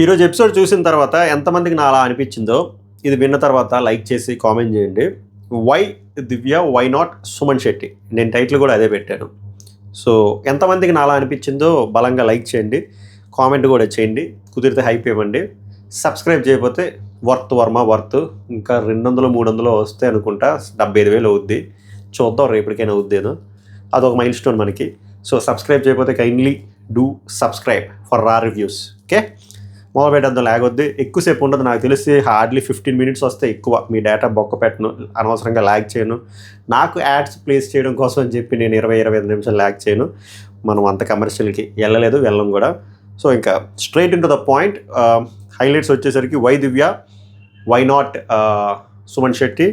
ఈరోజు ఎపిసోడ్ చూసిన తర్వాత ఎంతమందికి నా అలా అనిపించిందో ఇది విన్న తర్వాత లైక్ చేసి కామెంట్ చేయండి. Why Divya, why not Suman Shetty? నేను టైటిల్ కూడా అదే పెట్టాను. సో ఎంతమందికి నా అలా అనిపించిందో బలంగా లైక్ చేయండి, కామెంట్ కూడా చేయండి, కుదిరితే హైప్ ఇవ్వండి. సబ్స్క్రైబ్ చేయకపోతే వర్త్ ఇంకా 200-300 వస్తాయి అనుకుంటా. 75,000 అవుద్ది. చూద్దాం రేపటికైనా అవుద్దేనో. అదొక మైల్ స్టోన్ మనకి. సో సబ్స్క్రైబ్ చేయకపోతే kindly do subscribe for raw reviews. Okay, mobile పెట్టద్దాం, లాగొద్దు. ఎక్కువసేపు ఉండదు, నాకు తెలిసి హార్డ్లీ 15 minutes వస్తే ఎక్కువ. మీ డేటా బొక్క పెట్టను, అనవసరంగా ల్యాగ్ చేయను. నాకు యాడ్స్ ప్లేస్ చేయడం కోసం అని చెప్పి నేను 20-25 నిమిషాలు ల్యాగ్ చేయను. మనం అంత కమర్షియల్కి వెళ్ళం కూడా. సో ఇంకా straight into the point. Highlights వచ్చేసరికి why Divya, why not Suman Shetty.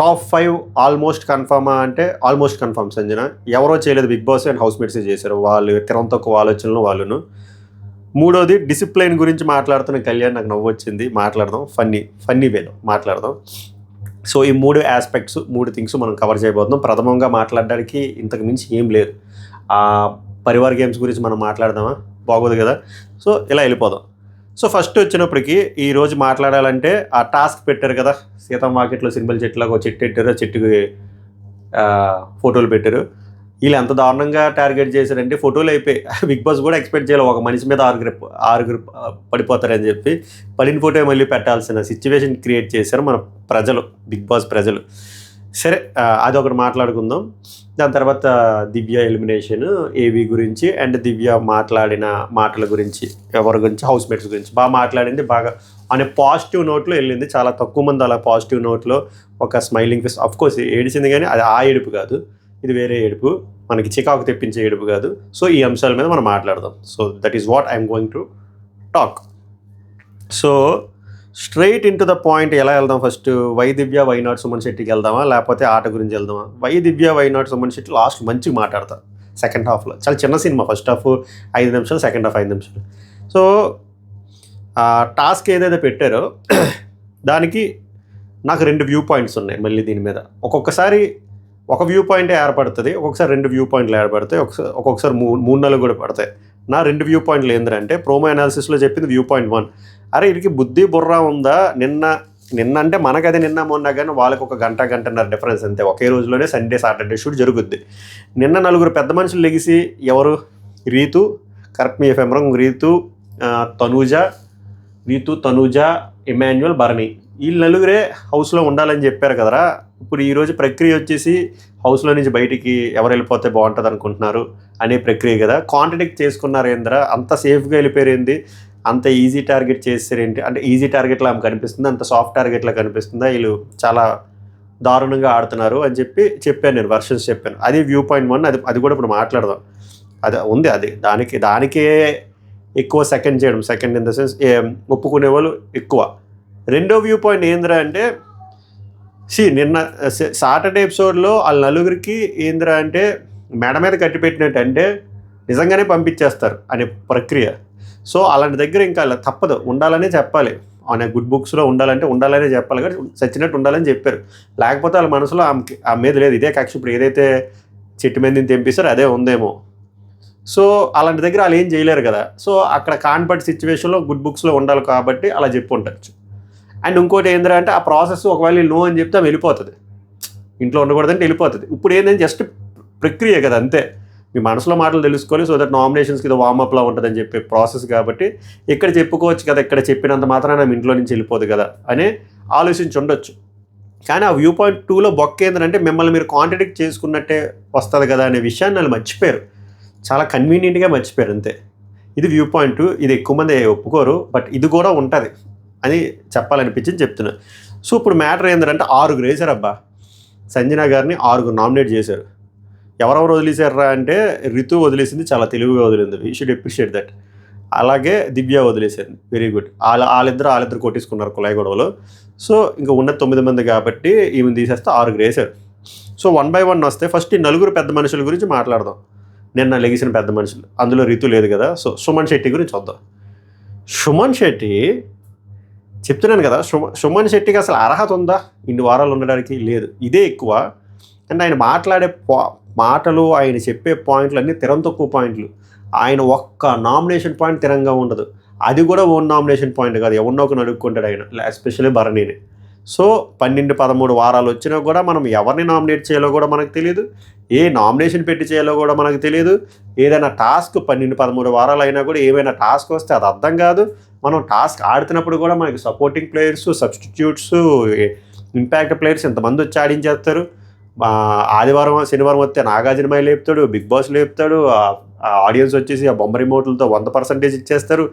Top 5 almost కన్ఫర్మా అంటే ఆల్మోస్ట్ కన్ఫర్మ్. సంజన ఎవరో చేయలేదు, బిగ్ బాస్ అండ్ హౌస్ మేట్సే చేశారు. వాళ్ళు తిరం తక్కువ ఆలోచనలు వాళ్ళను. మూడోది డిసిప్లైన్ గురించి మాట్లాడుతున్న కళ్యాణ్, నాకు నవ్వు వచ్చింది. మాట్లాడదాం ఫన్నీ వేలో మాట్లాడదాం. సో ఈ 3 ఆస్పెక్ట్స్, 3 థింగ్స్ మనం కవర్ చేయబోతున్నాం. ప్రథమంగా మాట్లాడడానికి ఇంతకు మించి ఏం లేదు. పరివార్ గేమ్స్ గురించి మనం మాట్లాడదామా? బాగోదు కదా. సో ఇలా వెళ్ళిపోదాం. సో ఫస్ట్ వచ్చినప్పటికీ ఈరోజు మాట్లాడాలంటే ఆ టాస్క్ పెట్టారు కదా, సీతం మార్కెట్లో సింబల్ చెట్టులాగా ఒక చెట్టు పెట్టారు, ఆ చెట్టుకి ఫోటోలు పెట్టారు. వీళ్ళు ఎంత దారుణంగా టార్గెట్ చేశారంటే ఫోటోలు అయిపోయి బిగ్ బాస్ కూడా ఎక్స్పెక్ట్ చేయాలి ఒక మనిషి మీద ఆరుగురు పడిపోతారని చెప్పి. పడిన ఫోటో మళ్ళీ పెట్టాల్సిన సిచ్యువేషన్ క్రియేట్ చేశారు మన ప్రజలు, బిగ్ బాస్ ప్రజలు. సరే, అదొకటి మాట్లాడుకుందాం. దాని తర్వాత దివ్య ఎలిమినేషన్, ఏవి గురించి అండ్ దివ్య మాట్లాడిన మాటల గురించి, ఎవరి గురించి, హౌస్ మేట్స్ గురించి బాగా మాట్లాడింది. బాగా అనే పాజిటివ్ నోట్లో వెళ్ళింది. చాలా తక్కువ మంది అలా పాజిటివ్ నోట్లో ఒక స్మైలింగ్ ఫేస్. అఫ్కోర్స్ ఏడిచింది, కానీ అది ఆ ఏడుపు కాదు, ఇది వేరే ఏడుపు, మనకి చికాకు తెప్పించే ఏడుపు కాదు. సో ఈ అంశాల మీద మనం మాట్లాడదాం. So that is what I'm going to talk. So straight into the point. ఎలా వెళ్దాం? First why Divya, why not Suman శెట్టికి వెళ్దామా, లేకపోతే ఆట గురించి వెళ్దామా? Why Divya, why not Suman Shetty last మంచిగా మాట్లాడతారు. సెకండ్ హాఫ్లో చాలా చిన్న సినిమా. ఫస్ట్ హాఫ్ 5 నిమిషాలు, సెకండ్ హాఫ్ 5 నిమిషాలు. సో టాస్క్ ఏదైతే పెట్టారో దానికి నాకు 2 వ్యూ పాయింట్స్ ఉన్నాయి. మళ్ళీ దీని మీద ఒక్కొక్కసారి ఒక వ్యూ పాయింటే ఏర్పడుతుంది, ఒక్కొక్కసారి 2 వ్యూ పాయింట్లు ఏర్పడతాయి, ఒక్కొక్కసారి 3-4 కూడా పడతాయి. నా 2 వ్యూ పాయింట్లు ఏంటంటే, ప్రోమో అనాలిసిస్లో చెప్పింది వ్యూ పాయింట్ 1. అరే వీరికి బుద్ధి బుర్ర ఉందా? నిన్న అంటే మనకదే నిన్న మొన్న, కానీ వాళ్ళకి ఒక గంటన్నర డిఫరెన్స్ అంతే. ఒకే రోజులోనే సండే సాటర్డే షూట్ జరుగుద్ది. నిన్న 4 పెద్ద మనుషులు లెగిసి, ఎవరు? రీతు, కరెక్ట్ మీ ఎఫ్ఎం, రీతు, తనూజ, ఇమాన్యుయల్, భరణి, వీళ్ళు 4 హౌస్లో ఉండాలని చెప్పారు కదరా. ఇప్పుడు ఈరోజు ప్రక్రియ వచ్చేసి హౌస్లో నుంచి బయటికి ఎవరు వెళ్ళిపోతే బాగుంటుంది అనుకుంటున్నారు అనే ప్రక్రియ కదా. కాంట్రడిక్ట్ చేసుకున్నారు ఏంద్రా, అంత సేఫ్గా వెళ్ళిపోయారు ఏంది, అంత ఈజీ టార్గెట్ చేసారేంటి? అంటే ఈజీ టార్గెట్లా కనిపిస్తుంది, అంత సాఫ్ట్ టార్గెట్లా కనిపిస్తుందా? వీళ్ళు చాలా దారుణంగా ఆడుతున్నారు అని చెప్పాను నేను, వర్షన్స్ చెప్పాను. అది వ్యూ పాయింట్ 1. అది కూడా ఇప్పుడు మాట్లాడదాం. అది ఉంది, అది దానికే ఎక్కువ సెకండ్ చేయడం, సెకండ్ ఇన్ ద సెన్స్ ఒప్పుకునే వాళ్ళు ఎక్కువ. రెండో వ్యూ పాయింట్ ఏంద్రా అంటే, నిన్న సాటర్డే ఎపిసోడ్లో వాళ్ళ 4 ఏంద్రా అంటే మెడ మీద కట్టి పెట్టినట్టు, అంటే నిజంగానే పంపించేస్తారు అనే ప్రక్రియ. సో అలాంటి దగ్గర ఇంకా తప్పదు, ఉండాలనే చెప్పాలి. అనే గుడ్ బుక్స్లో ఉండాలనే చెప్పాలి, కానీ చచ్చినట్టు ఉండాలని చెప్పారు. లేకపోతే వాళ్ళ మనసులో ఆమె మీద లేదు ఇదే కక్ష. ఇప్పుడు ఏదైతే చెట్టు మీద తెంపిస్తారో అదే ఉందేమో. సో అలాంటి దగ్గర వాళ్ళు ఏం చేయలేరు కదా. సో అక్కడ కాన్పట్ సిచ్యువేషన్లో గుడ్ బుక్స్లో ఉండాలి కాబట్టి అలా చెప్పి ఉండొచ్చు. అండ్ ఇంకోటి ఏంద్రా అంటే, ఆ ప్రాసెస్ ఒకవేళ నో అని చెప్తే వెళ్ళిపోతుంది, ఇంట్లో ఉండకూడదంటే వెళ్ళిపోతుంది. ఇప్పుడు ఏంటంటే జస్ట్ ప్రక్రియ కదా, అంతే. మీ మనసులో మాటలు తెలుసుకోవాలి, సో దట్ నామినేషన్స్కి ఇది వార్మప్లా ఉంటుందని చెప్పే ప్రాసెస్ కాబట్టి ఇక్కడ చెప్పుకోవచ్చు కదా, ఇక్కడ చెప్పినంత మాత్రాన నా ఇంట్లో నుంచి వెళ్ళిపోదు కదా అని ఆలోచించి ఉండొచ్చు. కానీ ఆ వ్యూ పాయింట్ 2లో బొక్క ఏంటంటే, మిమ్మల్ని మీరు కాంట్రడిక్ట్ చేసుకున్నట్టే వస్తుంది కదా అనే విషయాన్ని వాళ్ళు మర్చిపోయారు. చాలా కన్వీనియంట్గా మర్చిపోయారు, అంతే. ఇది వ్యూ పాయింట్. ఇది ఎక్కువ మంది ఒప్పుకోరు, బట్ ఇది కూడా ఉంటుంది అని చెప్పాలనిపించింది చెప్తున్నా. సో ఇప్పుడు మ్యాటర్ ఏంటంటే, 6 వేశారు అబ్బా. సంజన గారిని 6 నామినేట్ చేశారు. ఎవరెవరు వదిలేశారా అంటే, రితు వదిలేసింది, చాలా తెలివిగా వదిలింది, వీ షుడ్ అప్రిషియేట్ దట్. అలాగే దివ్య వదిలేసింది, వెరీ గుడ్. వాళ్ళిద్దరు కొట్టేసుకున్నారు కులాయి గొడవలో. సో ఇంకా ఉన్న 9 మంది కాబట్టి ఈమెను తీసేస్తే 6 వేశారు. సో 1 by 1 వస్తే ఫస్ట్ ఈ 4 పెద్ద మనుషుల గురించి మాట్లాడదాం. నిన్న లెగిసిన పెద్ద మనుషులు, అందులో రితు లేదు కదా. సో సుమన్ శెట్టి గురించి వద్దాం. సుమన్ శెట్టి చెప్తున్నాను కదా, సుమన్ శెట్టికి అసలు అర్హత ఉందా ఇన్ని వారాలు ఉండడానికి? లేదు, ఇదే ఎక్కువ. అండ్ ఆయన మాట్లాడే మాటలు, ఆయన చెప్పే పాయింట్లు అన్నీ తిరం తక్కువ పాయింట్లు. ఆయన ఒక్క నామినేషన్ పాయింట్ తిరంగా ఉండదు. అది కూడా ఓన్ నామినేషన్ పాయింట్ కాదు, ఎవరినో ఒక అడుక్కుంటాడు ఆయన, ఎస్పెషల్లీ భరణిని. సో 12-13 వారాలు వచ్చినా కూడా మనం ఎవరిని నామినేట్ చేయాలో కూడా మనకు తెలియదు, ఏ నామినేషన్ పెట్టి చేయాలో కూడా మనకు తెలియదు. ఏదైనా టాస్క్ 12-13 వారాలు అయినా కూడా ఏమైనా టాస్క్ వస్తే అది అర్థం కాదు. మనం టాస్క్ ఆడుతున్నప్పుడు కూడా మనకి supporting players, substitutes, impact players ఇంతమంది వచ్చి ఆడించేస్తారు. ఆదివారం శనివారం వస్తే నాగార్జున లేపుతాడు, బిగ్ బాస్ లేపుతాడు, ఆడియన్స్ వచ్చేసి ఆ బొమ్మ రిమోట్లతో 100% ఇచ్చేస్తారు.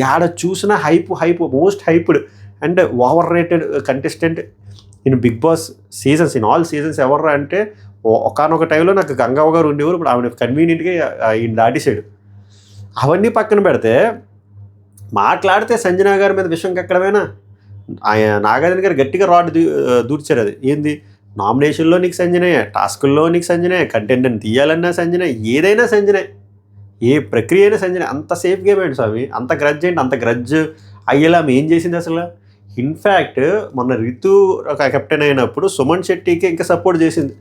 యాడ చూసినా hype most hyped and overrated contestant in Bigg Boss seasons, in all seasons ఎవర్రా అంటే ఒకనొక టైంలో నాకు గంగవ్వ గారు ఉండేవారు. ఇప్పుడు ఆవిడ కన్వీనియంట్గా ఈయన దాటేసాడు. అవన్నీ పక్కన పెడితే మాట్లాడితే సంజన గారి మీద విషయం ఎక్కడమైనా ఆయన నాగార్జున గారు గట్టిగా రాడ్ దూర్చారు. అది ఏంది, నామినేషన్లో నీకు సంజనే, టాస్కుల్లో నీకు సంజనే, కంటెంట్ని తీయాలన్నా సంజనే, ఏదైనా సంజనే, ఏ ప్రక్రియ అయినా సంజనే. అంత సేఫ్ గేమ్ ఏంటి స్వామి, అంత గ్రడ్జ్ ఏంటి, అంత గ్రడ్జ్ అయ్యేలా ఏం చేసింది అసలు. ఇన్ఫ్యాక్ట్ మొన్న రితు ఒక కెప్టెన్ అయినప్పుడు సుమన్ శెట్టికి ఇంకా సపోర్ట్ చేసింది.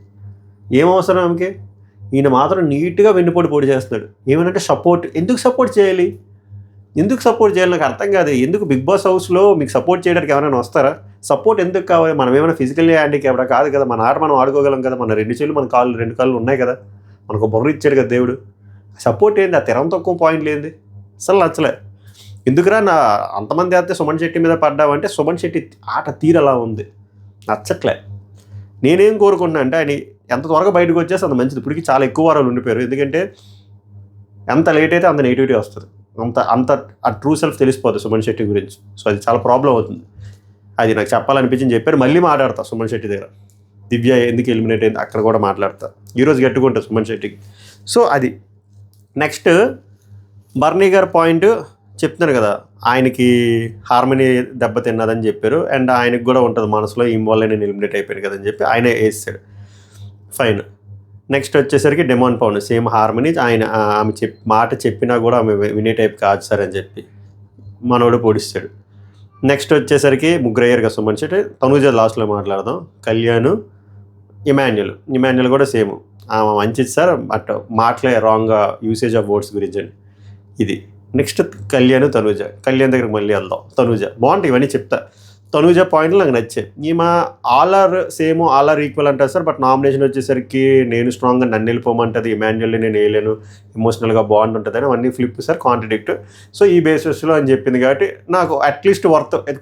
ఏం అవసరం ఆమెకి, ఈయన మాత్రం నీట్గా వెన్నుపోటు చేస్తున్నాడు. ఏమనంటే సపోర్ట్, ఎందుకు సపోర్ట్ చేయాలి, ఎందుకు సపోర్ట్ చేయాలి నాకు అర్థం కాదు. ఎందుకు బిగ్ బాస్ హౌస్లో మీకు సపోర్ట్ చేయడానికి ఎవరైనా వస్తారా? సపోర్ట్ ఎందుకు కావాలి? మనం ఏమైనా ఫిజికల్లీ హ్యాండిక్యాప్డా కాదు కదా, మన ఆట మనం ఆడుకోగలం కదా, మన 2 చేతులు మన కాళ్ళు 2 కాళ్ళు ఉన్నాయి కదా, మనకు బొర్ర ఇచ్చాడు కదా దేవుడు. సపోర్ట్ ఏంది, ఆ తెరం తక్కువ పాయింట్లు ఏంది, అసలు నచ్చలే. ఎందుకురా నా అంతమంది అయితే సుమన్ శెట్టి మీద పడ్డావంటే సుమన్ శెట్టి ఆట తీరు అలా ఉంది, నచ్చట్లే. నేనేం కోరుకున్నా అంటే ఆయన ఎంత త్వరగా బయటకు వచ్చేసి అంత మంచిది. ఇప్పటికి చాలా ఎక్కువ వారాలు ఉండిపోయారు, ఎందుకంటే ఎంత లేట్ అయితే అంత నెగిటివిటీ వస్తుంది, అంత ఆ ట్రూ సెల్ఫ్ తెలిసిపోతుంది సుమన్ శెట్టి గురించి. సో అది చాలా ప్రాబ్లం అవుతుంది. అది నాకు చెప్పాలనిపించింది చెప్పారు. మళ్ళీ మాట్లాడతా సుమన్ శెట్టి దగ్గర, దివ్య ఎందుకు ఎలిమినేట్ అయింది అక్కడ కూడా మాట్లాడతా. ఈరోజు గట్టుకుంటా సుమన్ శెట్టికి. సో అది నెక్స్ట్ బర్నీ గారి పాయింట్ చెప్తున్నాను కదా, ఆయనకి హార్మనీ దెబ్బతిన్నదని చెప్పారు. అండ్ ఆయనకు కూడా ఉంటుంది మనసులో ఈమె వల్ల నేను ఎలిమినేట్ అయిపోయాను కదని చెప్పి ఆయనే వేసాడు. ఫైన్. నెక్స్ట్ వచ్చేసరికి డెమాన్ పౌండ్ సేమ్ హార్మనీ, ఆయన ఆమె మాట చెప్పినా కూడా ఆమె వినే టైప్ కాదు సార్ అని చెప్పి మనోడు పొడిస్తాడు. నెక్స్ట్ వచ్చేసరికి ముగ్గురు అయ్యారు కదా సుమన్ శెట్టి. తనూజ లాస్ట్లో మాట్లాడదాం. కళ్యాణ్, ఇమాన్యుల్ కూడా సేమ్, ఆమె మంచిది సార్ బట్ మాటలే రాంగ్గా యూసేజ్ ఆఫ్ వర్డ్స్ గురించి అండి ఇది. నెక్స్ట్ కళ్యాణ్ దగ్గరికి మళ్ళీ వెళ్దాం. తనూజ బాగుంటాయి, ఇవన్నీ చెప్తా. తనూజ పాయింట్లు నాకు నచ్చాయి. ఈమె ఆల్ ఆర్ ఈక్వల్ అంటారు సార్, బట్ నామినేషన్ వచ్చేసరికి నేను స్ట్రాంగ్గా నన్ను వెళ్ళిపోమంటుంది, ఇమాన్యుల్ని నేను వేయలేను, ఎమోషనల్గా బాండ్ ఉంటుంది అని అన్నీ ఫ్లిప్ సార్, కాంట్రడిక్ట్. సో ఈ బేసిస్లో అని చెప్పింది కాబట్టి నాకు అట్లీస్ట్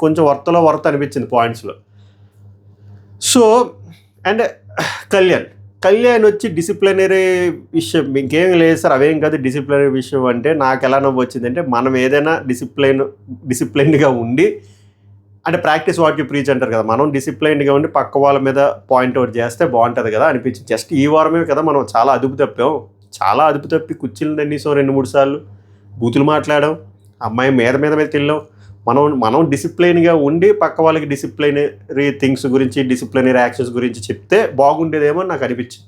కొంచెం వర్త్ అనిపించింది పాయింట్స్లో. సో అండ్ కళ్యాణ్ వచ్చి డిసిప్లినరీ విషయం ఇంకేం లేదు సార్, అవేం కాదు. డిసిప్లినరీ విషయం అంటే నాకు ఎలా నవ్వు వచ్చిందంటే, మనం ఏదైనా డిసిప్లైన్డ్గా ఉండి, అంటే ప్రాక్టీస్ వాట్ యు ప్రీచ్ అంటారు కదా, మనం డిసిప్లైన్డ్గా ఉండి పక్క వాళ్ళ మీద పాయింట్అవుట్ చేస్తే బాగుంటుంది కదా అనిపించింది. జస్ట్ ఈ వారమే కదా మనం చాలా అదుపు తప్పి కుర్చీలు తన్నీసాం 2-3 సార్లు, బూతులు మాట్లాడాం, అమ్మాయి మీద వెళ్ళాం. మనం డిసిప్లైన్గా ఉండి పక్క వాళ్ళకి డిసిప్లైనరీ థింగ్స్ గురించి, డిసిప్లైనరీ యాక్షన్స్ గురించి చెప్తే బాగుండేదేమో నాకు అనిపించింది.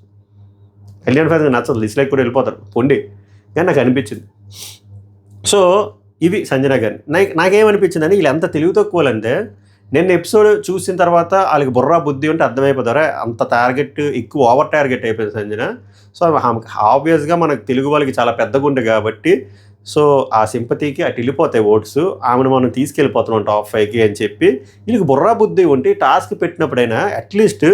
కళ్యాణ్ ఫ్యాన్స్ నచ్చదు, డిస్లైక్ కూడా వెళ్ళిపోతారు పొండి, కానీ నాకు అనిపించింది. సో ఇవి సంజన గారిని నాకేమనిపించిందని, వీళ్ళు ఎంత తెలివి తక్కువలంటే, నేను ఎపిసోడ్ చూసిన తర్వాత వాళ్ళకి బుర్రా బుద్ధి ఉంటే అర్థమైపోతారా, అంత టార్గెట్ ఎక్కువ ఓవర్ టార్గెట్ అయిపోయింది సంజన. సో ఆబ్వియస్గా మనకు తెలుగు వాళ్ళకి చాలా పెద్దగా ఉంది కాబట్టి, సో ఆ సింపతికి అటు వెళ్ళిపోతాయి ఓట్స్, ఆమెను మనం తీసుకెళ్ళిపోతున్నాం టాప్ 5కి అని చెప్పి. వీళ్ళకి బుర్రా బుద్ధి ఉంటే టాస్క్ పెట్టినప్పుడైనా అట్లీస్ట్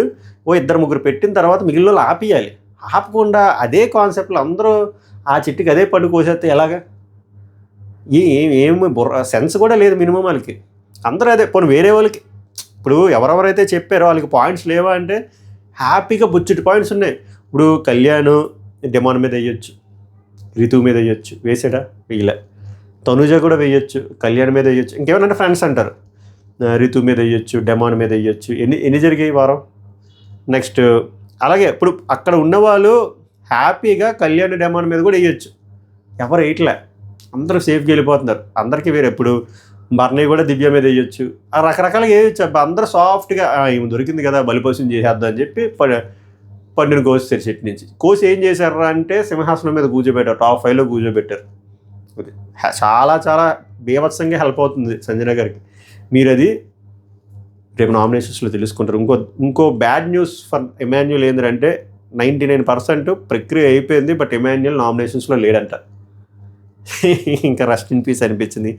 2-3 పెట్టిన తర్వాత మిగిలిన వాళ్ళు ఆపియాలి. ఆపకుండా అదే కాన్సెప్ట్లో అందరూ ఆ చెట్టుకి అదే పండు కోసేస్తే ఎలాగా, ఏమి సెన్స్ కూడా లేదు మినిమం వాళ్ళకి. అందరూ అదే పోనీ వేరే వాళ్ళకి, ఇప్పుడు ఎవరెవరైతే చెప్పారో వాళ్ళకి పాయింట్స్ లేవా అంటే హ్యాపీగా బుచ్చిటి పాయింట్స్ ఉన్నాయి. ఇప్పుడు కళ్యాణ్ డెమాన్ మీద వేయొచ్చు, రితు మీద వేయొచ్చు, వేసాడా వేయలే. తనూజ కూడా వేయొచ్చు, కళ్యాణ్ మీద వేయొచ్చు, ఇంకేమన్నా ఫ్రెండ్స్ అంటారు, రితు మీద వేయొచ్చు, డెమాన్ మీద వేయొచ్చు. ఎన్ని జరిగాయి వారం. నెక్స్ట్ అలాగే ఇప్పుడు అక్కడ ఉన్నవాళ్ళు హ్యాపీగా కళ్యాణ్ డెమాన్ మీద కూడా వేయొచ్చు, ఎవరు వేయట్లే, అందరూ సేఫ్గా వెళ్ళిపోతున్నారు. అందరికీ వేరే, ఇప్పుడు బర్నీ కూడా దివ్య మీద వేయొచ్చు, ఆ రకరకాలుగా వేయొచ్చు. అందరూ సాఫ్ట్గా ఏమి దొరికింది కదా బలిపోసం చేసేద్దాం అని చెప్పి పండుని కోసారు చెట్టు నుంచి. కోసి ఏం చేశారా అంటే సింహాసనం మీద కూర్చోబెట్టారు, టాప్ 5లో కూర్చోబెట్టారు. అది చాలా బీభత్సంగా హెల్ప్ అవుతుంది సంజన గారికి. మీరు అది రేపు నామినేషన్స్లో తెలుసుకుంటారు. ఇంకో బ్యాడ్ న్యూస్ ఫర్ ఇమాన్యుల్ ఏంటంటే 99% ప్రక్రియ అయిపోయింది, బట్ ఇమాన్యుల్ నామినేషన్స్లో లేడంట. ఇంకా రెస్ట్ ఇన్ పీస్ అనిపించింది.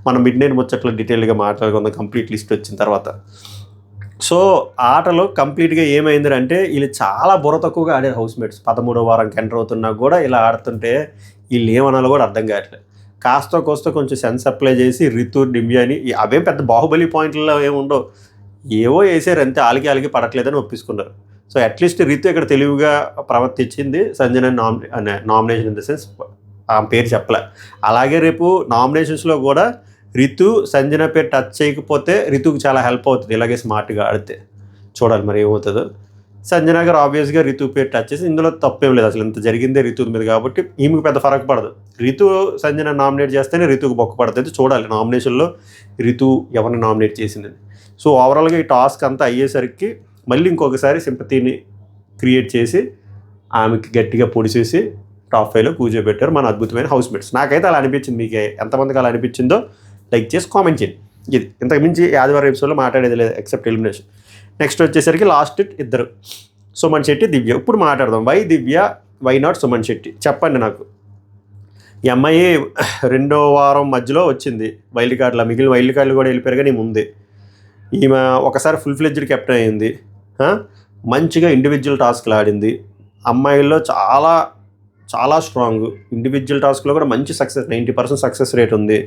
మనం మిడ్ నైట్ ముచ్చట్లో డీటెయిల్గా మాట్లాడుకుందాం కంప్లీట్ లిస్ట్ వచ్చిన తర్వాత. సో ఆటలో కంప్లీట్గా ఏమైందంటే వీళ్ళు చాలా బుర్ర తక్కువగా ఆడారు హౌస్మేట్స్. 13వ వారంకి ఎంటర్ అవుతున్నా కూడా ఇలా ఆడుతుంటే వీళ్ళు ఏమనాలో కూడా అర్థం కావట్లేదు. కాస్త కోస్త కొంచెం సెన్స్ అప్లై చేసి రితు డింబ్యాని అవేం పెద్ద బాహుబలి పాయింట్లలో ఏముండవు, ఏవో వేసారు అంతే, ఆలికి పడట్లేదని ఒప్పించుకున్నారు. సో అట్లీస్ట్ రితు ఇక్కడ తెలివిగా ప్రవర్తించింది. Sanjana nomination in the sense ఆమె పేరు చెప్పలే. అలాగే రేపు నామినేషన్స్లో కూడా రితు సంజన పేరు టచ్ చేయకపోతే రితుకు చాలా హెల్ప్ అవుతుంది ఇలాగే స్మార్ట్గా ఆడితే. చూడాలి మరి ఏమవుతుందో. సంజన గారు ఆబ్వియస్గా రితు పేరు టచ్ చేసి, ఇందులో తప్పేం లేదు, అసలు ఇంత జరిగిందే రితు మీద కాబట్టి ఈమెకు పెద్ద ఫరక్ పడదు. రితు సంజన నామినేట్ చేస్తేనే రితుకు బొక్క పడుతుంది. చూడాలి నామినేషన్లో రితు ఎవరిని నామినేట్ చేసింది. సో ఓవరాల్గా ఈ టాస్క్ అంతా అయ్యేసరికి మళ్ళీ ఇంకొకసారి సింపతిని క్రియేట్ చేసి ఆమెకి గట్టిగా పొడిచేసి టాప్ 5లో కూర్చోబెట్టారు మన అద్భుతమైన హౌస్మేట్స్. నాకైతే అలా అనిపించింది. మీకు ఎంతమందికి అలా అనిపించిందో లైక్ చేసి కామెంట్ చేయండి. ఇది ఇంతకు మించి ఆదివారం ఎపిసోడ్లో మాట్లాడేది లేదు ఎక్సెప్ట్ ఎలిమినేషన్. నెక్స్ట్ వచ్చేసరికి లాస్ట్ ఇద్దరు, సుమన్ శెట్టి, దివ్య. ఇప్పుడు మాట్లాడదాం why Divya, why not Suman Shetty. చెప్పండి నాకు. ఈ అమ్మాయి 2వ వారం మధ్యలో వచ్చింది వైల్డ్ కార్డులో, మిగిలిన వైల్డ్ కార్డులు కూడా వెళ్ళిపోయారు కానీ ముందే. ఈమె ఒకసారి ఫుల్ ఫ్లెడ్జ్డ్ కెప్టెన్ అయింది, మంచిగా ఇండివిజువల్ టాస్క్లు ఆడింది. అమ్మాయిల్లో చాలా చాలా స్ట్రాంగ్, ఇండివిజువల్ టాస్క్లో కూడా మంచి సక్సెస్, 90% సక్సెస్ రేట్ ఉంది.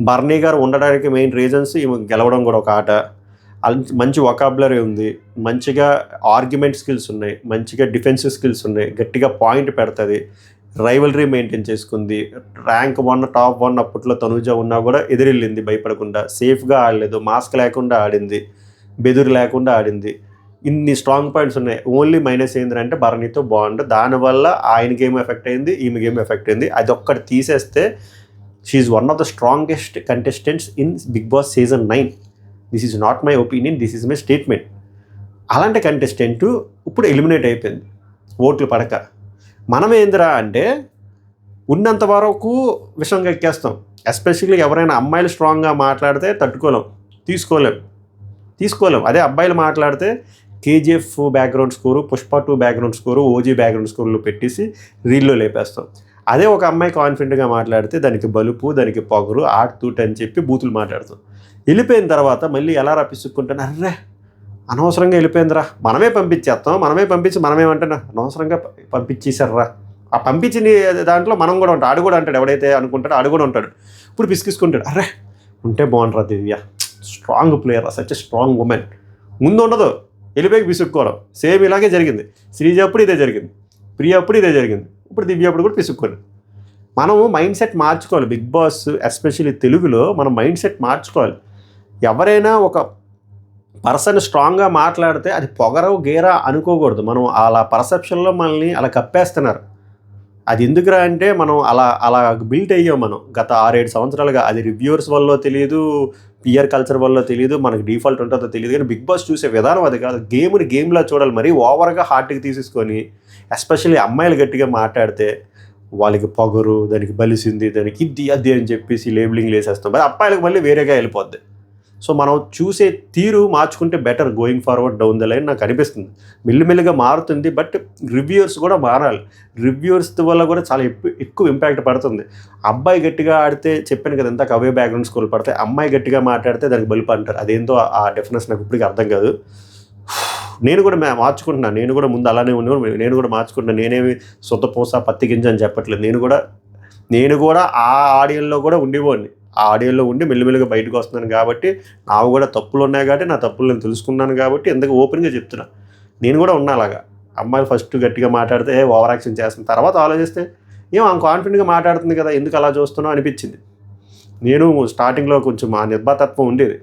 బర్నీ గారు ఉండడానికి మెయిన్ రీజన్స్ ఈమె గెలవడం కూడా ఒక ఆట. మంచి వొకాబులరీ ఉంది, మంచిగా ఆర్గ్యుమెంట్ స్కిల్స్ ఉన్నాయి, మంచిగా డిఫెన్సివ్ స్కిల్స్ ఉన్నాయి, గట్టిగా పాయింట్ పెడుతుంది, రైవలరీ మెయింటైన్ చేసుకుంది. ర్యాంక్ 1 టాప్ 1 అప్పట్లో తనుజ ఉన్నా కూడా ఎదురెళ్ళింది భయపడకుండా, సేఫ్గా ఆడలేదు, మాస్క్ లేకుండా ఆడింది, బెదురు లేకుండా ఆడింది. ఇన్ని స్ట్రాంగ్ పాయింట్స్ ఉన్నాయి. ఓన్లీ మైనస్ ఏంటంటే భరణితో బాండ్, దానివల్ల ఆయన గేమ్ ఎఫెక్ట్ అయింది, ఈమె గేమ్ ఎఫెక్ట్ అయింది. అది ఒక్కటి తీసేస్తే she's one of the strongest contestants in Bigg Boss season 9. This is not my opinion, this is my statement. అలాంటి కంటెస్టెంట్ ఇప్పుడు ఎలిమినేట్ అయిపోయింది ఓట్లు పడక. మనం ఏందిరా అంటే ఉన్నంత వరకు విషంగా ఎక్కేస్తాం. ఎస్పెషల్లీ ఎవరైనా అమ్మాయిలు స్ట్రాంగ్గా మాట్లాడితే తట్టుకోలేం, తీసుకోలేం. అదే అబ్బాయిలు మాట్లాడితే KGF background score, Pushpa 2 background score, OG background స్కోర్లు పెట్టేసి రీల్లో లేపేస్తాం. అదే ఒక అమ్మాయి కాన్ఫిడెంట్గా మాట్లాడితే దానికి బలుపు, దానికి పొగరు, ఆడుతూట అని చెప్పి బూతులు మాట్లాడతాం. వెళ్ళిపోయిన తర్వాత మళ్ళీ ఎలా రప్పించుకుంటాను, అర్రే అనవసరంగా వెళ్ళిపోయిందిరా, మనమే పంపించేస్తాం, మనమేమంటున్నా అనవసరంగా పంపించేశారా. ఆ పంపించిన దాంట్లో మనం కూడా ఉంటాం. ఆడు కూడా అంటాడు, ఎవడైతే అనుకుంటాడో ఆడు కూడా ఉంటాడు. ఇప్పుడు పిసికిసుకుంటాడు, అర్రే ఉంటే బాగుంటారా Divya, strong player, such a strong woman. ముందు ఉండదు, వెళ్ళిపోయి పిసుక్కోవడం. సేమ్ ఇలాగే జరిగింది. శ్రీజ అప్పుడు ఇదే జరిగింది, ప్రియ అప్పుడు ఇదే జరిగింది, ఇప్పుడు దివ్య అప్పుడు కూడా పిసుక్కోండి. మనము మైండ్ సెట్ మార్చుకోవాలి. బిగ్ బాస్ ఎస్పెషల్లీ తెలుగులో మనం మైండ్ సెట్ మార్చుకోవాలి. ఎవరైనా ఒక పర్సన్ స్ట్రాంగ్గా మాట్లాడితే అది పొగరవు గేరా అనుకోకూడదు. మనం అలా పర్సెప్షన్లో మనల్ని అలా కప్పేస్తున్నారు. అది ఎందుకురా అంటే మనం అలా బిల్ట్ అయ్యాం మనం గత 6-7 సంవత్సరాలుగా. అది రివ్యూవర్స్ వల్ల తెలియదు, పియర్ కల్చర్ వల్ల తెలియదు, మనకు డిఫాల్ట్ ఉంటుందో తెలియదు. కానీ బిగ్ బాస్ చూసే విధానం అది కాదు. గేమ్లా చూడాలి. మరీ ఓవర్గా హార్ట్కి తీసేసుకొని ఎస్పెషల్లీ అమ్మాయిలు గట్టిగా మాట్లాడితే వాళ్ళకి పొగరు, దానికి బలిసింది, దానికి ఇది అది అని చెప్పేసి లేబులింగ్ వేసేస్తాం. మరి అబ్బాయిలకు మళ్ళీ వేరేగా వెళ్ళిపోద్ది. సో మనం చూసే తీరు మార్చుకుంటే better going forward down the line నాకు అనిపిస్తుంది. మెల్లిమెల్లిగా మారుతుంది, బట్ రివ్యూవర్స్ కూడా మారాలి. రివ్యూవర్స్ వల్ల కూడా చాలా ఎక్కువ ఇంపాక్ట్ పడుతుంది. అబ్బాయి గట్టిగా ఆడితే చెప్పాను కదా, ఇంత అవే బ్యాక్గ్రౌండ్ స్కోర్లు పడతాయి. అమ్మాయి గట్టిగా మాట్లాడితే దానికి బలుపు అంటారు. అదేందో ఆ డెఫినెన్స్ నాకు ఇప్పటికీ అర్థం కాదు. నేను కూడా మార్చుకుంటున్నాను. నేను కూడా ముందు అలానే ఉన్నాను, నేను కూడా మార్చుకుంటున్నాను. నేనేమి సొంతపూస పత్తి గింజ అని చెప్పట్లేదు. నేను కూడా ఆ ఆడియోలో కూడా ఉండిపోండి. ఆ ఆడియోలో ఉండి మెల్లిమెల్లిగా బయటకు వస్తున్నాను కాబట్టి, నాకు కూడా తప్పులు ఉన్నాయి కాబట్టి, నా తప్పులు నేను తెలుసుకున్నాను కాబట్టి ఎందుకు ఓపెన్గా చెప్తున్నా. నేను కూడా ఉన్నా అలాగా. అమ్మాయిలు ఫస్ట్ గట్టిగా మాట్లాడితే ఓవర్ యాక్షన్ చేస్తున్న తర్వాత ఆలోచిస్తే ఆమె కాన్ఫిడెంట్గా మాట్లాడుతుంది కదా, ఎందుకు అలా చూస్తున్నావు అనిపించింది. నేను స్టార్టింగ్లో కొంచెం ఆ నిర్భాతత్వం ఉండేది,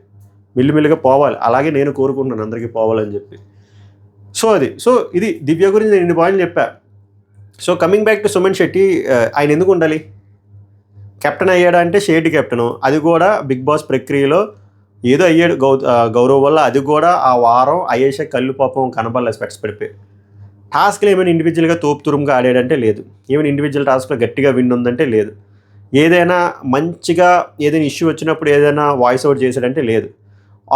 మెల్లిమెల్లిగా పోవాలి. అలాగే నేను కోరుకుంటున్నాను అందరికీ పోవాలని చెప్పి. సో ఇది దివ్య గురించి నేను ఇన్ని పాయింట్లు చెప్పా. So coming back to Suman Shetty, ఆయన ఎందుకు ఉండాలి? కెప్టెన్ అయ్యాడా అంటే షేడ్ కెప్టెను, అది కూడా బిగ్ బాస్ ప్రక్రియలో ఏదో అయ్యాడు గౌరవ్ వల్ల. అది కూడా ఆ వారం అయేషా కళ్ళు పాపం కనబడలేదు, స్పెట్స్ పడిపోయి. టాస్క్లు ఏమైనా ఇండివిజువల్గా తోపుతురుముగా ఆడాడంటే లేదు. ఏమైనా ఇండివిజువల్ టాస్క్లో గట్టిగా విన్ ఉందంటే లేదు. ఏదైనా మంచిగా ఏదైనా ఇష్యూ వచ్చినప్పుడు ఏదైనా వాయిస్ అవుట్ చేశాడంటే లేదు.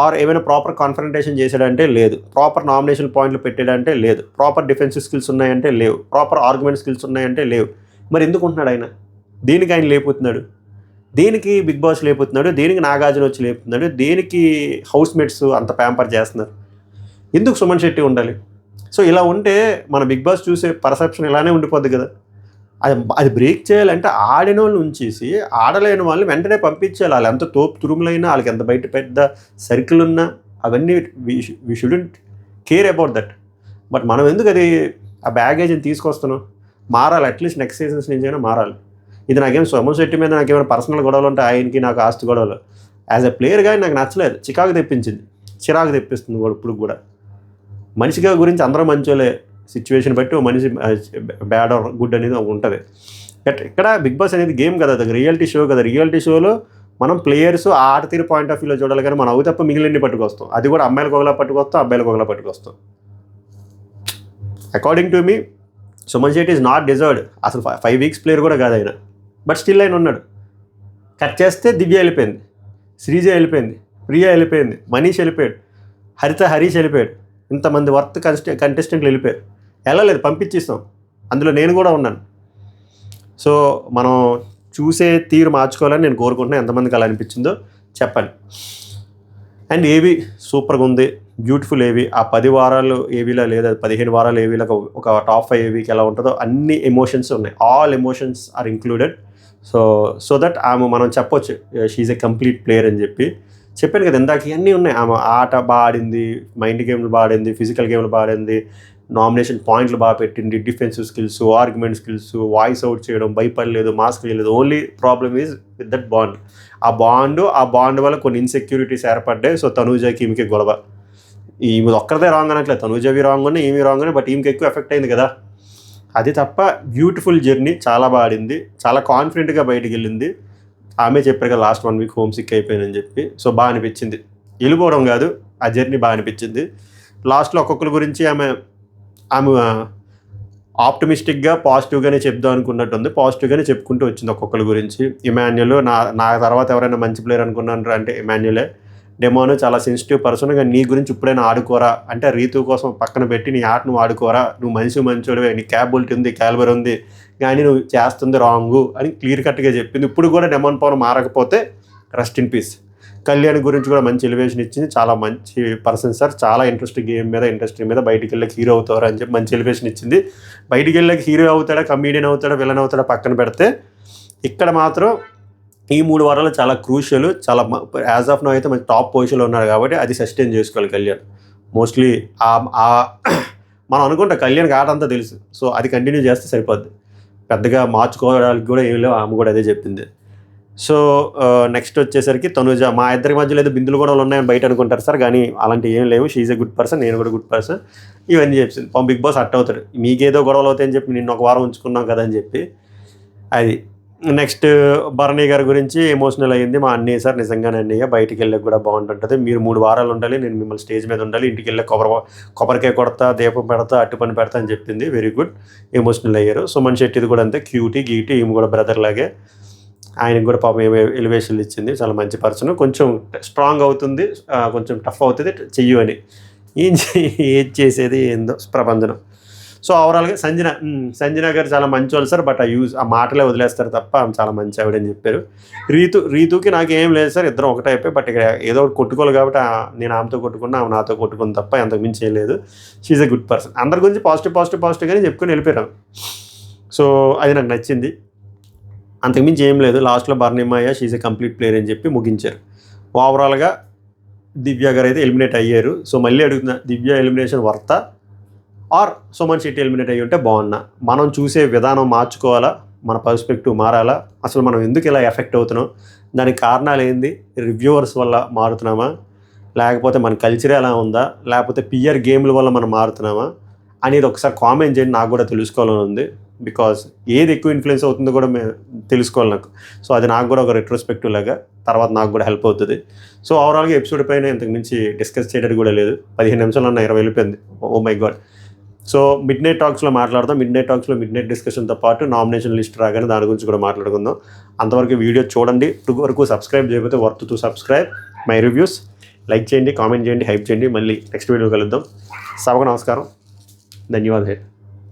ఆర్ ఏమైనా ప్రాపర్ కాన్ఫరంటేషన్ చేశాడంటే లేదు. ప్రాపర్ నామినేషన్ పాయింట్లు పెట్టాడంటే లేదు. ప్రాపర్ డిఫెన్సివ్ స్కిల్స్ ఉన్నాయంటే లేవు. ప్రాపర్ ఆర్గ్యుమెంట్ స్కిల్స్ ఉన్నాయంటే లేవు. మరి ఎందుకు ఉంటున్నాడు ఆయన? దేనికి ఆయన లేపుతున్నాడు, దేనికి బిగ్ బాస్ లేపుతున్నాడు, దేనికి నాగార్జున వచ్చి లేపుతున్నాడు, దేనికి హౌస్ మేట్స్ అంత ప్యాంపర్ చేస్తున్నారు, ఎందుకు సుమన్ శెట్టి ఉండాలి? సో ఇలా ఉంటే మన బిగ్ బాస్ చూసే పర్సెప్షన్ ఇలానే ఉండిపోద్ది కదా. అది బ్రేక్ చేయాలంటే ఆడిన వాళ్ళు ఉంచేసి ఆడలేని వాళ్ళని వెంటనే పంపించాలి. వాళ్ళు ఎంత తోపు తురుములైనా, వాళ్ళకి ఎంత బయట పెద్ద సర్కిల్ ఉన్నా అవన్నీ we shouldn't care about that. But మనం ఎందుకు అది ఆ బ్యాగేజ్ని తీసుకొస్తున్నాం? మారాలి, అట్లీస్ట్ నెక్స్ట్ సీజన్స్ నుంచి అయినా మారాలి. ఇది నాకేం సుమన్ శెట్టి మీద నాకేమైనా పర్సనల్ గొడవలు ఉంటాయి, ఆయనకి నాకు ఆస్తి గొడవలు. యాజ్ ఎ ప్లేయర్గా నాకు నచ్చలేదు, చికాకు తెప్పించింది, చిరాకు తెప్పిస్తుంది కూడా. ఇప్పుడు కూడా మనిషిగా గురించి అందరూ మంచోలే, సిచ్యువేషన్ బట్టి ఓ మనిషి బ్యాడ్ ఆర్ గుడ్ అనేది ఉంటుంది. బట్ ఇక్కడ బిగ్ బాస్ అనేది గేమ్ కదా, అది రియాలిటీ షో కదా. రియాలిటీ షోలో మనం ప్లేయర్స్ ఆట తీరు పాయింట్ ఆఫ్ వ్యూలో చూడాలి, కానీ మనం అవి తప్ప మిగిలిన్ని పట్టుకొస్తాం. అది కూడా అమ్మాయిలకు ఒకలా పట్టుకొస్తాం, అబ్బాయిలకు ఒకలా పట్టుకొస్తాం. అకార్డింగ్ టు మీ Suman Shetty is not deserved. అసలు 5 వీక్స్ ప్లేయర్ కూడా కాదు ఆయన, బట్ స్టిల్ ఆయన ఉన్నాడు. కట్ చేస్తే దివ్య వెళ్ళిపోయింది, శ్రీజ వెళ్ళిపోయింది, ప్రియా వెళ్ళిపోయింది, మనీష్ వెళ్ళిపోయాడు, హరీష్ వెళ్ళిపోయాడు. ఇంతమంది వర్త్ కంటెస్టెంట్లు వెళ్ళిపోయారు. వెళ్ళలేదు, పంపించేస్తాం. అందులో నేను కూడా ఉన్నాను. సో మనం చూసే తీరు మార్చుకోవాలని నేను కోరుకుంటున్నాను. ఎంతమందికి అలా అనిపించిందో చెప్పండి. అండ్ ఏవి సూపర్గా ఉంది, బ్యూటిఫుల్ ఏవి. ఆ 10 వారాలు ఏవీలా లేదా 15 వారాలు ఏవీలా ఒక టాప్ 5 ఏవీకి ఎలా ఉంటుందో అన్ని ఎమోషన్స్ ఉన్నాయి. All emotions are included. So that మనం చెప్పొచ్చు షీఈ్ ఎ కంప్లీట్ ప్లేయర్ అని చెప్పాను కదా ఇందాక. ఇవన్నీ ఉన్నాయి. ఆమె ఆట బాగా ఆడింది, మైండ్ గేమ్లు బాగా ఆడింది, ఫిజికల్ గేమ్లు బాగా ఆడింది, నామినేషన్ పాయింట్లు బాగా పెట్టింది, defensive skills, argument skills, voice out చేయడం, భయపడలేదు, మాస్క్ వేయలేదు. Only problem is with that bond. ఆ బాండ్ వల్ల కొన్ని ఇన్సెక్యూరిటీస్ ఏర్పడ్డాయి. సో తనూజకి ఈమెకి గొడవ. ఈమె ఒక్కరిదే రాంగ్ అనట్లేదు, తనూజవి రాంగ్ ఉన్నాయి, ఈమె రాంగ్ ఉన్నాయి, బట్ ఈమెకి ఎక్కువ ఎఫెక్ట్ అయింది కదా. అది తప్ప బ్యూటిఫుల్ జర్నీ, చాలా బాగా ఆడింది, చాలా కాన్ఫిడెంట్గా బయటికి వెళ్ళింది. ఆమె చెప్పారు కదా లాస్ట్ 1 వీక్ హోమ్ సిక్ అయిపోయిందని చెప్పి. సో బాగా అనిపించింది, వెళ్ళిపోవడం కాదు, ఆ జర్నీ బాగా అనిపించింది. లాస్ట్లో ఒక్కొక్కరి గురించి ఆమె ఆప్టమిస్టిక్గా పాజిటివ్గానే చెప్దాం అనుకున్నట్టుంది. పాజిటివ్గానే చెప్పుకుంటూ వచ్చింది ఒక్కొక్కరి గురించి. ఇమాన్యుల్ నా తర్వాత ఎవరైనా మంచి ప్లేయర్ అనుకున్నాను అంటే ఇమాన్యులే. డెమోను చాలా సెన్సిటివ్ పర్సన్గా, నీ గురించి ఇప్పుడైనా ఆడుకోరా అంటే రీతు కోసం పక్కన పెట్టి నీ ఆట నువ్వు ఆడుకోరా, నువ్వు మంచోడివే, నీ క్యాపబిలిటీ ఉంది, క్యాలిబర్ ఉంది, కానీ నువ్వు చేస్తుంది రాంగు అని క్లియర్ కట్గా చెప్పింది. ఇప్పుడు కూడా డెమోన్ పవన్ మారకపోతే రెస్ట్ ఇన్ పీస్. కళ్యాణ్ గురించి కూడా మంచి ఎలివేషన్ ఇచ్చింది. చాలా మంచి పర్సన్ సార్, చాలా ఇంట్రెస్ట్ గేమ్ మీద, ఇండస్ట్రీ మీద, బయటికి వెళ్ళక హీరో అవుతారా అని చెప్పి మంచి ఎలివేషన్ ఇచ్చింది. బయటికి వెళ్ళక హీరో అవుతాడా, కమీడియన్ అవుతాడా, విలన్ అవుతాడా పక్కన పెడితే, ఇక్కడ మాత్రం ఈ 3 వారాలు చాలా క్రూషియల్. చాలా యాజ్ ఆఫ్ నో అయితే మంచి టాప్ పొజిషన్లో ఉన్నారు కాబట్టి అది సస్టైన్ చేసుకోవాలి కళ్యాణ్. మోస్ట్లీ మనం అనుకుంటా కళ్యాణ్కి ఆట అంతా తెలుసు, సో అది కంటిన్యూ చేస్తే సరిపోద్ది. పెద్దగా మార్చుకోవడానికి కూడా ఏం లేవు, ఆమె కూడా అదే చెప్పింది. సో నెక్స్ట్ వచ్చేసరికి తనుజ. మా ఇద్దరి మధ్యలో ఏదో బిందులు గొడవలు ఉన్నాయని బయట అనుకుంటారు సార్, కానీ అలాంటివి ఏం లేవు. షీఈ్ ఎ గుడ్ పర్సన్, నేను కూడా గుడ్ పర్సన్. ఇవన్నీ చెప్పింది. బిగ్ బాస్ అట్ అవుతాడు, మీకేదో గొడవలు అవుతాయని చెప్పి నిన్న ఒక వారం ఉంచుకున్నాం కదా అని చెప్పి. అది నెక్స్ట్ భరణి గారి గురించి ఎమోషనల్ అయ్యింది. మా అన్నయ్య సార్ నిజంగానే అన్నయ్య, బయటికి వెళ్ళక కూడా బాగుంటుంటుంది, మీరు 3 వారాలు ఉండాలి, నేను మిమ్మల్ని స్టేజ్ మీద ఉండాలి, ఇంటికి వెళ్ళి కొబ్బరికాయ కొడతా, దీపం పెడతా, అట్టు పని పెడతా అని చెప్పింది. వెరీ గుడ్, ఎమోషనల్ అయ్యారు. సుమన్ శెట్టిది కూడా అంతే, క్యూటీ గీటీ, ఈమె కూడా బ్రదర్ లాగే. ఆయనకు కూడా పాపం ఎలివేషన్లు ఇచ్చింది. చాలా మంచి పర్సన్, కొంచెం స్ట్రాంగ్ అవుతుంది, కొంచెం టఫ్ అవుతుంది చెయ్యు అని. ఏది చేసేది ఏందో ప్రపంచం. సో ఓవరాల్గా సంజన గారు చాలా మంచి వాళ్ళు సార్, బట్ ఆ మాటలే వదిలేస్తారు తప్ప ఆమె చాలా మంచి ఆవిడని చెప్పారు. రీతుకి నాకు ఏం లేదు సార్, ఇద్దరం ఒకటే అయిపోయి, బట్ ఇక్కడ ఏదో ఒకటి కొట్టుకోవాలి కాబట్టి నేను ఆమెతో కొట్టుకున్నా, ఆమె నాతో కొట్టుకుని తప్ప అంతకు మించి ఏం లేదు. She's a good person. అందరి గురించి పాజిటివ్గానే చెప్పుకొని వెళ్ళిపోయారు. సో అది నాకు నచ్చింది. అంతకుమించి ఏం లేదు. లాస్ట్లో బర్నిమాయ షీఈ్ ఎ కంప్లీట్ ప్లేయర్ అని చెప్పి ముగించారు. ఓవరాల్గా దివ్య గారు అయితే ఎలిమినేట్ అయ్యారు. సో మళ్ళీ అడుగుతున్నా, దివ్య ఎలిమినేషన్ వర్తా ఆర్ సుమన్ శెట్టి ఎలిమినేట్ అయ్యి ఉంటే బాగున్నా? మనం చూసే విధానం మార్చుకోవాలా, మన పర్స్పెక్టివ్ మారాలా, అసలు మనం ఎందుకు ఇలా ఎఫెక్ట్ అవుతున్నాం, దానికి కారణాలు ఏంది, రివ్యూవర్స్ వల్ల మారుతున్నామా, లేకపోతే మన కల్చర్ ఎలా ఉందా, లేకపోతే పిఆర్ గేమ్ల వల్ల మనం మారుతున్నామా అనేది ఒకసారి కామెంట్ చేయండి. నాకు కూడా తెలుసుకోవాలని ఉంది, బికాజ్ ఏది ఎక్కువ ఇన్ఫ్లుయెన్స్ అవుతుందో కూడా తెలుసుకోవాలి నాకు. సో అది నాకు కూడా ఒక రెట్రోస్పెక్టివ్ లాగా తర్వాత నాకు కూడా హెల్ప్ అవుతుంది. సో ఓవరాల్గా ఎపిసోడ్ పైన ఇంతకు మించి డిస్కస్ చేయడానికి కూడా లేదు. 15 నిమిషాలు 20 వెళ్ళిపోయింది. Oh my God. So midnight టాక్స్లో మాట్లాడదాం. మిడ్ నైట్ డిస్కషన్తో పాటు నామినేషన్ లిస్ట్ రాగానే దాని గురించి కూడా మాట్లాడుకుందాం. అంతవరకు వీడియో చూడండి. వరకు సబ్స్క్రైబ్ చేయకపోతే worth to subscribe my reviews. Like చేయండి, కామెంట్ చేయండి, హైప్ చేయండి. మళ్ళీ నెక్స్ట్ వీడియో కలుద్దాం. సభకు నమస్కారం, ధన్యవాదాలు.